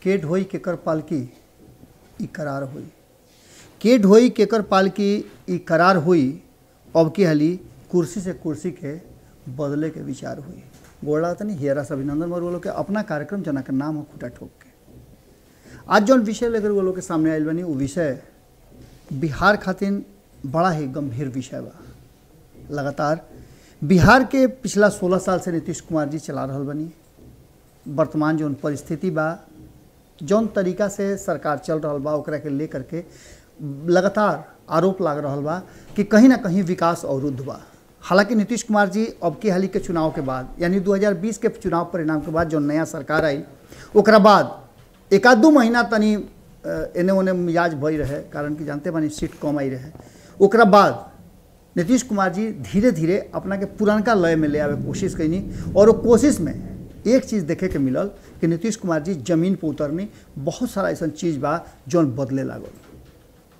के ढोई केकर पालकी ई करार होई। के ढोई केकर पालकी ई करार होई। अब की हाली कुर्सी से कुर्सी के बदले के विचार हुई। गोड़ा तनी हेरा से अभिनंदन मर वो के अपना कार्यक्रम जना के नाम हो खुटा ठोक के आज जौन विषय लेकर वो लोग के सामने आयल बनी वो विषय बिहार खातिर बड़ा ही गंभीर विषय बा। लगातार बिहार के पिछला 16 साल से नीतीश कुमार जी चला रहा बनी। वर्तमान जौन परिस्थिति बा जौन तरीका से सरकार चल रहा बा ओकरा के लेकर के लगातार आरोप लाग रहा बा कि कहीं ना कहीं विकास अवरुद्ध बा। हालांकि नीतीश कुमार जी अब की हाल के चुनाव के बाद यानी 2020 के चुनाव परिणाम के बाद जो नया सरकार आई ओकरा बाद एक आध दो महीना तनी एने ओने मिजाज भई रहे कारण कि जानते बानी सीट कम आई रहे। ओकरा बाद नीतीश कुमार जी धीरे धीरे अपना के पुरानका लय में ले आवे कोशिश कैनी और वो कोशिश में एक चीज़ देखे के मिलल कि नीतीश कुमार जी जमीन पर उतरनी बहुत सारा ऐसा चीज़ बा जौन बदले लागल।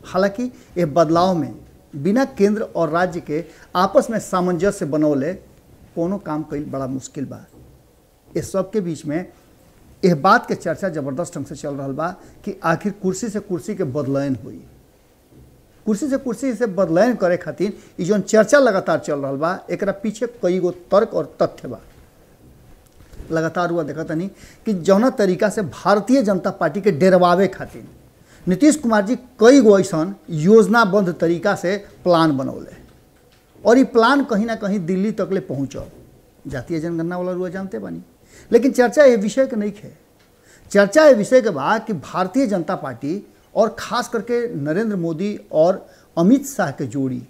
हालांकि ये बदलाव में बिना केंद्र और राज्य के आपस में सामंजस्य बनौले कोनो काम कईल बड़ा मुश्किल बा। इस सब के बीच में यह बात के चर्चा जबरदस्त ढंग से चल रहा बा कि आखिर कुर्सी से कुर्सी के बदलायन हुई। कुर्सी से कुर्सी से बदलायन करे खातिर ये जो चर्चा लगातार चल रहा बा एकरा पीछे कई गो तर्क और तथ्य बा। लगातार हुआ देखा तनी कि जौना तरीका से भारतीय जनता पार्टी के डेरवावे खातिर नीतीश कुमार जी कई गो ऐसा योजनाबद्ध तरीका से प्लान बनौले और ये प्लान कहीं ना कहीं दिल्ली तक ले पहुँचल। जातीय जनगणना वाला रुआ जानते बानी। लेकिन चर्चा ये विषय के नहीं है। चर्चा ये विषय के बाद कि भारतीय जनता पार्टी और ख़ास करके नरेंद्र मोदी और अमित शाह के जोड़ी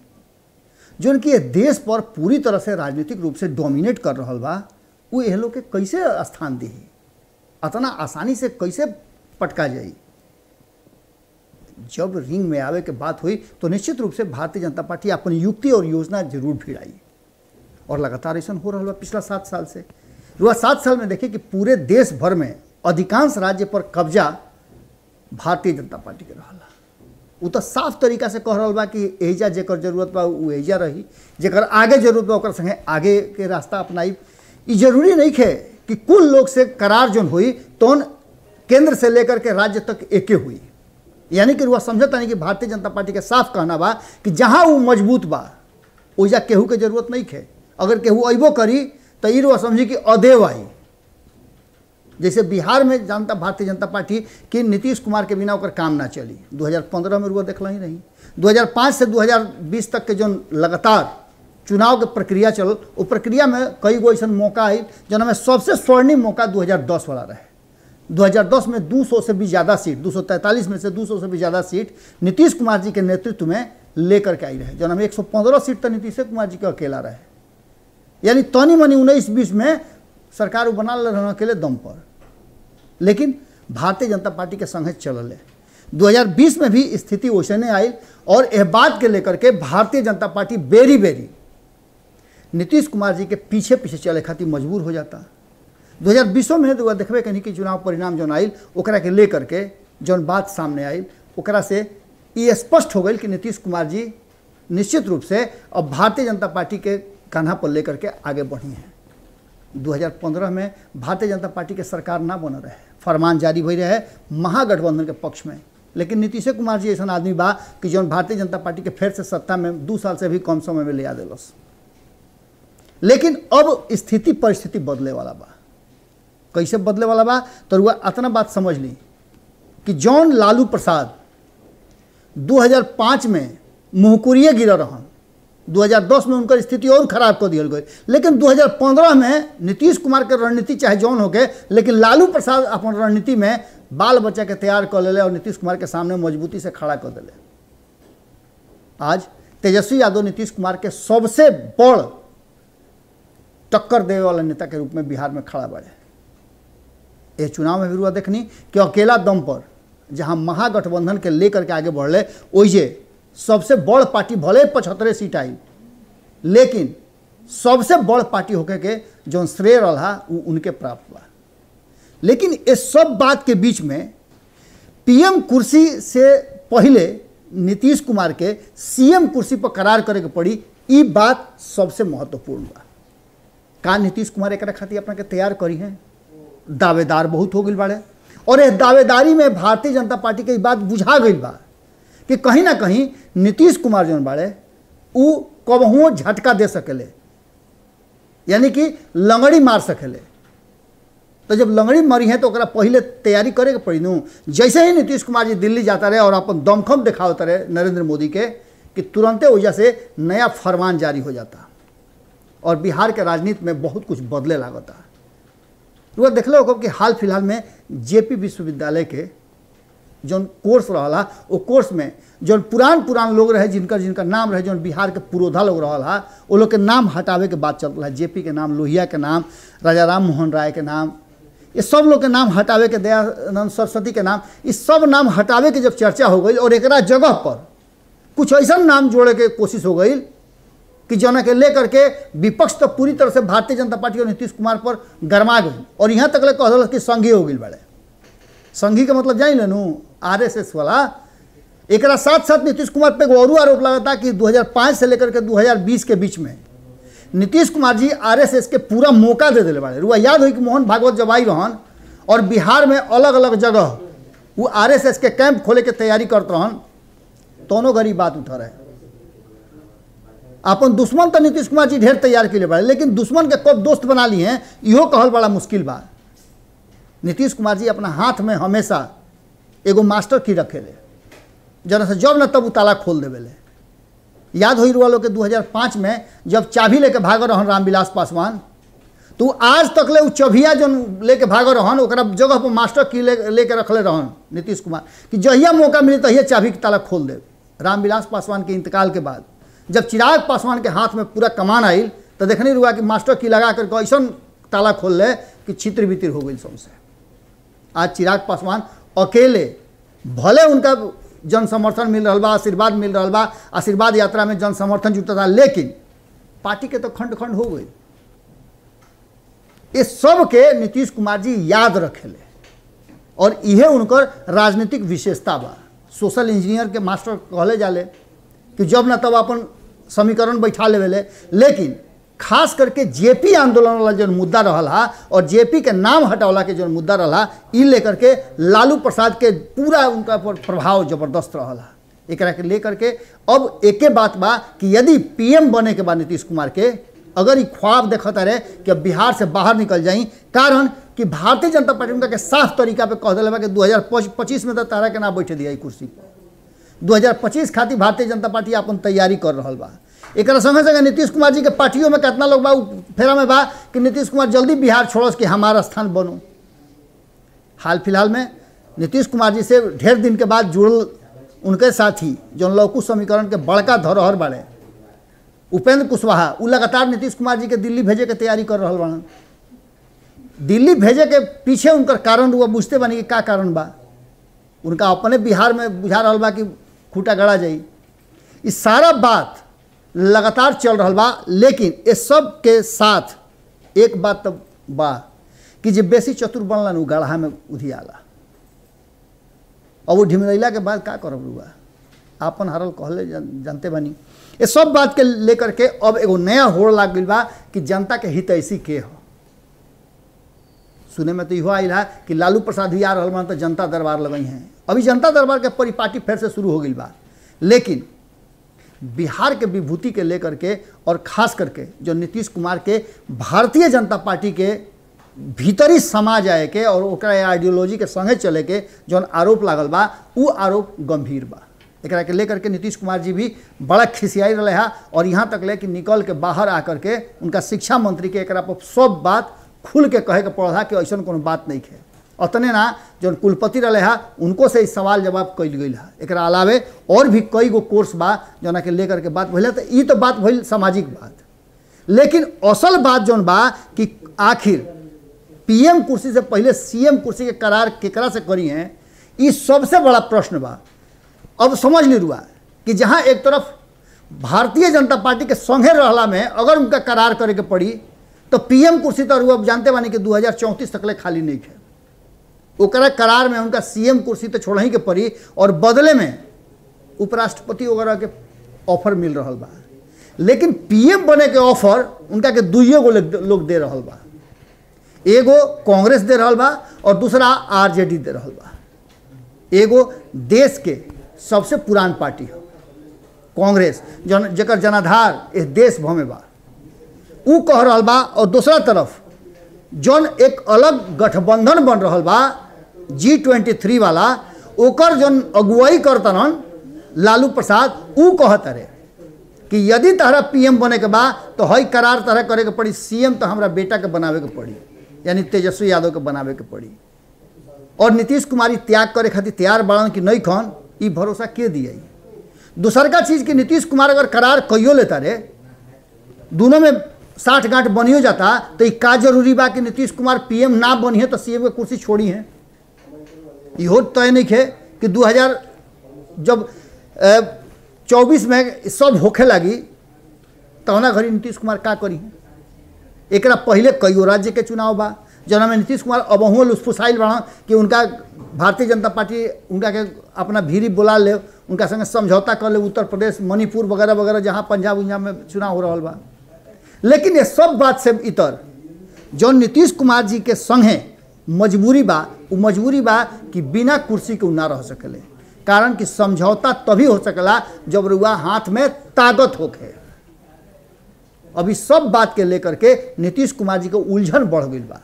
जो उनकी ये देश पर पूरी तरह से राजनीतिक रूप से डोमिनेट कर रहा बा वो यह लोग के कैसे स्थान दी इतना आसानी से कैसे पटका जाई। जब रिंग में आवे के बात हुई तो निश्चित रूप से भारतीय जनता पार्टी अपनी युक्ति और योजना जरूर भिड़ाई और लगातार ऐसा हो रहा पिछला 7 साल से। 7 साल में देखिए कि पूरे देश भर में अधिकांश राज्य पर कब्जा भारतीय जनता पार्टी के रहा। वो तो साफ तरीका से कह रहा बा कि एजा जेकर जरूरत बा वो एजा रही, जेकर आगे जरूरत बा ओकर संगे आगे के रास्ता अपनाई। ये जरूरी नहीं है कि कुल लोग से करार जो हुई तो केंद्र से लेकर के राज्य तक एके हुई। यानी कि वह समझता नहीं कि भारतीय जनता पार्टी के साफ कहना बा कि जहाँ वो मजबूत बा ओजा केहू के जरूरत नहीं है। अगर केहू अबो करी तो ये वह समझी कि अदेव आई। जैसे बिहार में जानता भारतीय जनता पार्टी कि नीतीश कुमार के बिना ओकर काम ना चली। 2015 में वो देखल ही नहीं। 2005 से 2020 तक के जो लगातार चुनाव के प्रक्रिया चल वो प्रक्रिया में कई गो ऐसा मौका आई जिनमें सबसे स्वर्णिम मौका 2010 वाला रहे। 2010 में 200 से भी ज़्यादा सीट 243 में से 200 से भी ज़्यादा सीट नीतीश कुमार जी के नेतृत्व में लेकर के आई रहे। जो हमें 115 सीट तो नीतीश कुमार जी का अकेला रहे। यानी तनी मनी 19-20 में सरकार बना रहने अकेले दम पर। लेकिन भारतीय जनता पार्टी के संग चलल 2020 में भी स्थिति वैसे नहीं आई और यह बात के लेकर के भारतीय जनता पार्टी बेरी बेरी नीतीश कुमार जी के पीछे पीछे चले खातिर मजबूर हो जाता। 2020 में तो देखबे कहीं कि चुनाव परिणाम जौन आयल ओकरा के लेकर के जौन बात सामने आयल ओकरा से ये स्पष्ट हो गई कि नीतीश कुमार जी निश्चित रूप से अब भारतीय जनता पार्टी के कान्हा पर लेकर के आगे बढ़ी हैं। 2015 में भारतीय जनता पार्टी के सरकार ना बन रहे, फरमान जारी हो रहे महागठबंधन के पक्ष में। लेकिन नीतीश कुमार जी ऐसा आदमी बा कि जौन भारतीय जनता पार्टी के फिर से सत्ता में 2 साल से भी कम समय में ले आ दिलस। लेकिन अब स्थिति परिस्थिति बदले वाला बा। कैसे बदले वाला बा तो वह इतना बात समझ ली कि जौन लालू प्रसाद 2005 में मुहकुरिए गिरा रहन, 2010 में उनकर स्थिति और खराब कर दिया गई। लेकिन 2015 में नीतीश कुमार के रणनीति चाहे जौन हो गए लेकिन लालू प्रसाद अपन रणनीति में बाल बच्चा के तैयार कर ले और नीतीश कुमार के सामने मजबूती से खड़ा कर दिले। आज तेजस्वी यादव नीतीश कुमार के सबसे बड़ टक्कर देने वाला नेता के रूप में बिहार में खड़ा बढ़े। ये चुनाव में भी हुआ देखनी कि अकेला दम पर जहां महागठबंधन के लेकर के आगे बढ़ले ओइजे सबसे बड़ पार्टी भले 75 सीट आई लेकिन सबसे बड़ पार्टी होके के जो श्रेय रहा वो उनके प्राप्त हुआ। लेकिन इस सब बात के बीच में पीएम कुर्सी से पहले नीतीश कुमार के सीएम कुर्सी पर करार करे के पड़ी। ये बात सबसे महत्वपूर्ण बा। का नीतीश कुमार एक खातिर अपना के तैयार करी है? दावेदार बहुत हो गई बाड़े और इस दावेदारी में भारतीय जनता पार्टी के बात बुझा गई बा कि कहीं ना कहीं नीतीश कुमार जौन बाड़े उ कबहुओं झटका दे सकेले, यानी कि लंगड़ी मार सकेले। तो जब लंगड़ी मरी है तो ओकरा पहले तैयारी करे के पड़ी नू। जैसे ही नीतीश कुमार जी दिल्ली जाता रहे और अपन दमखम दिखावता रहे नरेंद्र मोदी के कि तुरंते वजह से नया फरमान जारी हो जाता और बिहार के राजनीति में बहुत कुछ बदले लागता। वो देख लो कि हाल फिलहाल में जेपी विश्वविद्यालय के जौन कोर्स रहा वो कोर्स में जौन पुरान लोग रहे जिनका नाम रहे जौन बिहार के पुरोधा लोग रहा वो लोग के नाम हटावे के बात चल रहा है। जेपी के नाम, लोहिया के नाम, राजा राम मोहन राय के नाम, ये सब लोग के नाम हटावे के, दयानंद सरस्वती के नाम, इस सब नाम हटावे के जब चर्चा हो गई और एक जगह पर कुछ ऐसा नाम जोड़े के कोशिश हो गई कि जना के लेकर के विपक्ष तो पूरी तरह से भारतीय जनता पार्टी और नीतीश कुमार पर गरमा गई और यहाँ तक ले कहल कि संघी हो गई बड़े। संघी का मतलब जान लेनू आरएसएस वाला। एक साथ साथ नीतीश कुमार पे और आरोप लगाता कि 2005 से लेकर के 2020 के बीच में नीतीश कुमार जी आरएसएस के पूरा मौका दे दिले बड़े। रुआ याद हो कि मोहन भागवत जब आई रहन और बिहार में अलग अलग जगह वो आरएसएस के कैंप खोले के तैयारी करते रहन, दोनों घड़ी बात उठा रहे। अपन दुश्मन तो नीतीश कुमार जी ढेर तैयार के लिए बड़े, लेकिन दुश्मन के कब दोस्त बना लिए हैं इहो कहल बड़ा मुश्किल बा। नीतीश कुमार जी अपना हाथ में हमेशा एगो मास्टर की रखेले, जना से जब न तब ताला खोल देवेले। याद हो रुआ लोग के 2005 में जब चाबी लेके भागल रहन रामविलास पासवान, तो आज तक ले चबिया जो लेके भागल रहन ओकरा जगह पर मास्टर की लेके रखले रहन नीतीश कुमार कि जहिया मौका मिले तहिया चाबी के ताला खोल दे। रामविलास पासवान के इंतकाल के बाद जब चिराग पासवान के हाथ में पूरा कमान आई तो देखने रुआ कि मास्टर की लगा करके ऐसा ताला खोल ले कि छित्र बितिर हो गई सबसे। आज चिराग पासवान अकेले, भले उनका जन समर्थन मिल रहा बा, आशीर्वाद मिल रहा बा, आशीर्वाद यात्रा में जन समर्थन जुटता था, लेकिन पार्टी के तो खंड खंड हो गई। इस सब के नीतीश कुमार जी याद रखेले और यह उनकर राजनीतिक विशेषता बा। सोशल इंजीनियर के मास्टर कहले जाले कि जब न तब अपन समीकरण बैठा लेवेले, लेकिन खास करके जेपी आंदोलन वाला जो मुद्दा रहा और जेपी के नाम हटावला के जो मुद्दा रहा इ लेकर के लालू प्रसाद के पूरा उनका पर प्रभाव जबरदस्त रहा। एक लेकर के अब एके बात बा कि यदि पीएम बने के बाद नीतीश कुमार के अगर ये ख्वाब देखता रहे कि अब बिहार से बाहर निकल जाई, कारण कि भारतीय जनता पार्टी उनका के साफ तरीका पे कह दिले बा कि 2025 में तो तारा के ना बैठे दिया कुर्सी पर। 2025 खातिर भारतीय जनता पार्टी अपन तैयारी कर रहा बा। एक संगे संगे नीतीश कुमार जी के पार्टियों में कितना लोग बा फेरा में बा कि नीतीश कुमार जल्दी बिहार छोड़ोस कि हमारा स्थान बनो। हाल फिलहाल में नीतीश कुमार जी से ढेर दिन के बाद जुड़ल उनके साथी जो लौकू समीकरण के बड़का धरोहर बाड़े उपेंद्र कुशवाहा, वो लगातार नीतीश कुमार जी के दिल्ली भेजे के तैयारी कर रहा बा। दिल्ली भेजे के पीछे उनकर कारण वो बुझते बनी कि का कारण बा। उनका अपने बिहार में बुझा रहा बा कि खूटा गड़ा जाई। इस सारा बात लगातार चल रहा बा, लेकिन इस सब के साथ एक बात तो बा कि जे बेसी चतुर बनलन उ गढ़ा में उधियाला। और वो ढिमरैला के बाद का करब रुआ आपन हरल कहले जानते बनी। ये सब बात के लेकर के अब एगो नया होड़ लाग गई बा कि जनता के हित ऐसी के हो। सुने में तो इहो आइल है कि लालू प्रसाद भी आ रहा बा तो जनता दरबार लगई हैं। अभी जनता दरबार के परिपाटी फिर से शुरू हो गई बा, लेकिन बिहार के विभूति के लेकर के और खास करके जो नीतीश कुमार के भारतीय जनता पार्टी के भीतरी समाज आए के और ओकरा आइडियोलॉजी के संगे चले के जो आरोप लागल बा उ आरोप गंभीर बा। एकरा के लेकर के नीतीश कुमार जी भी बड़ा खिसियाई रहे हैं और यहाँ तक ले कि निकल के बाहर आकर के उनका शिक्षा मंत्री के एकरा पर सब बात खुल के कहे के पड़ा कि ऐसा कोनो बात नहीं है। अतने ना जो कुलपति रहे हैं उनको से सवाल जवाब कल गई है। एक अलावे और भी कई गो कोर्स बा जना के लेकर के बात भइल। तो ये तो बात भइल सामाजिक बात, लेकिन असल बात जौन बा कि आखिर पीएम कुर्सी से पहले सीएम कुर्सी के करार केकरा से करी हैं, ये सबसे बड़ा प्रश्न बा। अब समझ ली रुआ कि जहाँ एक तरफ भारतीय जनता पार्टी के संगे रहला में अगर उनका करार करे के पड़ी तो पीएम कुर्सी तो रुआ जानते बानी कि 2034 तक ले खाली नहीं है। ओकरा करार में उनका सीएम कुर्सी तो छोड़ ही के पड़ी और बदले में उपराष्ट्रपति वगैरह के ऑफर मिल रहा बा, लेकिन पीएम बने के ऑफर उनका के दुइये गो लोग दे रहा बा। एगो कांग्रेस दे रहल बा और दूसरा आरजेडी दे रहल बा। एगो देश के सबसे पुरान पार्टी है कांग्रेस, जन जकर जनाधार इस देश भर में बा, उ कह रहल बा, और दूसरा तरफ जौन एक अलग गठबंधन बन रहल बा G23 वाला, ओकर जौन अगुवाई करतन लालू प्रसाद, उ कहत रहे कि यदि तहरा पीएम बने के बा तो हई करार तरह करे के पड़ी, सीएम तो हमरा बेटा के बनावे के पड़ी, यानी तेजस्वी यादव के बनावे के पड़ी। और नीतीश कुमार त्याग करे खातिर तैयार बाड़न कि नहीं खन, ई भरोसा के दिया। दूसर का चीज़ कि नीतीश कुमार अगर करार कहियो लेता रे, दोनों में 60 गांठ बनियो जाता, तो का जरूरी बा कि नीतीश कुमार पीएम ना बनी है तो सीएम के कुर्सी छोड़ी है। इहो तय नहीं है कि 2000 जब 24 में सब होखे लगी तो घड़ी नीतीश कुमार का करी। एक पहले कईगो राज्य के चुनाव बा जना में नीतीश कुमार अबहुओ लुसफुसाइल बना कि उनका भारतीय जनता पार्टी उनका के अपना भीरी बुला ले, उनका संगे समझौता कर ले, उत्तर प्रदेश, मणिपुर वगैरह वगैरह जहाँ पंजाब उंजाब में चुनाव हो रहा बा। लेकिन ये सब बात से इतर जो नीतीश कुमार जी के संगे मजबूरी बा, वो मजबूरी बा कि बिना कुर्सी के ना रह सकेले, कारण कि समझौता तभी हो सकेला जब रुआ हाथ में ताकत होके। अभी सब बात के लेकर के नीतीश कुमार जी को उलझन बढ़ गई बा।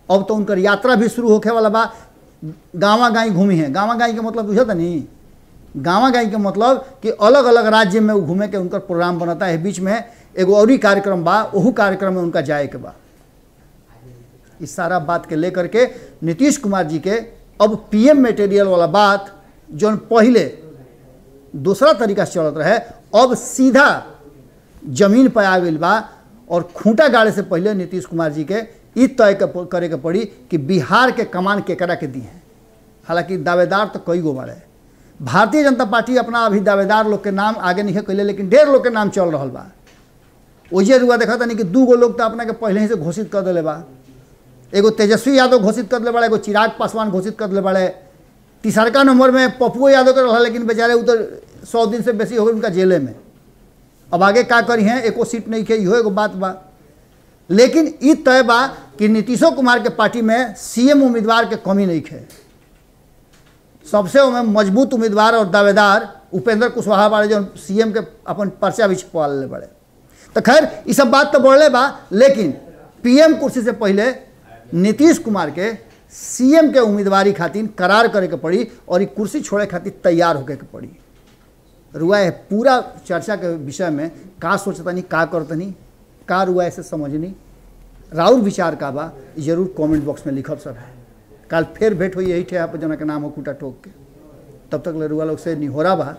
अब तो उनकर यात्रा भी शुरू होके वाला बा। गाँवा गाई घूमी है, गाँवा गाई के मतलब बुझता नहीं, गाँवा गाई के मतलब कि अलग अलग राज्य में घूमे के उनकर प्रोग्राम बनता है। बीच में एगो और कार्यक्रम बा, वह कार्यक्रम में उनका जाए के बा। इस सारा बात के लेकर के नीतीश कुमार जी के अब पीएम मटेरियल वाला बात जो पहले दूसरा तरीका से चलत रहे, अब सीधा जमीन पर आ गई बा। और खूंटा गाड़े से पहले नीतीश कुमार जी के ई तय करे के पड़ी कि बिहार के कमान केकरा के दी है। हालांकि दावेदार तो कई गो बारे, भारतीय जनता पार्टी अपना अभी दावेदार लोग के नाम आगे नहीं कैले, लेकिन 1.5 लोग के नाम चल रहा बा। ओजे रुआ देखा था नहीं कि 2 गो लोग तो अपना के पहले ही से घोषित कर दिले बा। एगो तेजस्वी यादव घोषित कर दिले बड़ा, एगो चिराग पासवान घोषित कर दिले बड़े। तीसरका नंबर में पप्पू यादव के रहा, लेकिन बेचारे उधर 100 दिन से बेसी हो गए उनका जेले में। अब आगे का करी हैं, एको सीट नहीं के, इहो एगो बात बा। लेकिन ई तय बा कि नीतीशो कुमार के पार्टी में सीएम उम्मीदवार के कमी नहीं है। सबसे मजबूत उम्मीदवार और दावेदार उपेंद्र कुशवाहा बाड़े, जो सीएम के अपन पर्चा भी छपवा ले बड़े। तो खैर ये सब बात तो बढ़ले बा, लेकिन पीएम कुर्सी से पहले नीतीश कुमार के सीएम के उम्मीदवारी खातिर करार करे के पड़ी और ये कुर्सी छोड़े खातिर तैयार होके के पड़ी। रुआ है पूरा चर्चा के विषय में का सोचतनी, का करतनी, का रुआ ऐसे समझनी, राउर विचार का बा जरूर कमेंट बॉक्स में लिखब सब है। कल फिर भेंट हुई यही ठे पर जना के नाम हो खूटा ठोक के। तब तक ले रुआ लोग से निहोरा बा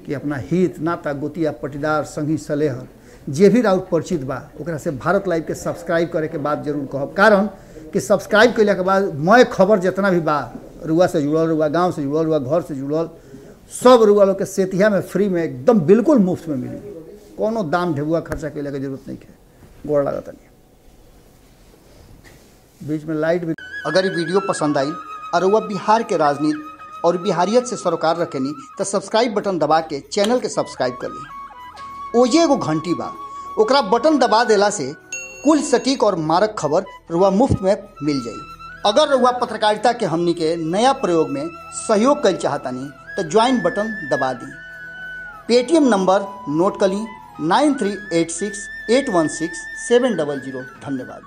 कि अपना हित नाता गोतिया पटीदार संगी सलेहर जे भी राउर परिचित बा ओकरा से भारत लाइव के सब्सक्राइब करे के बाद जरूर कहब, कारण कि सब्सक्राइब कैला के बाद मैं खबर जितना भी बा रुआ से जुड़ल, रुआ गाँव से जुड़ल, रुआ घर से जुड़ल, सब रुआ लोग के सेतिया में फ्री में एकदम बिल्कुल मुफ्त में मिली। कोनो दाम ढेबुआ खर्चा कैला के जरूरत नहीं है। गोड़ लागत नहीं, बीच में लाइट भी। अगर ये वीडियो पसंद आई और वह बिहार के राजनीति और बिहारियत से सरोकार रखेनी तो सब्सक्राइब बटन दबा के चैनल के सब्सक्राइब कर ली। ओजे एगो घंटी बा, ओकरा बटन दबा देला से कुल सटीक और मारक खबर रुआ मुफ्त में मिल जाई। अगर रुआ पत्रकारिता के हमनी के नया प्रयोग में सहयोग कर चाहतानी तो ज्वाइन बटन दबा दी। पेटीएम नंबर नोट कर ली 9386816700। धन्यवाद।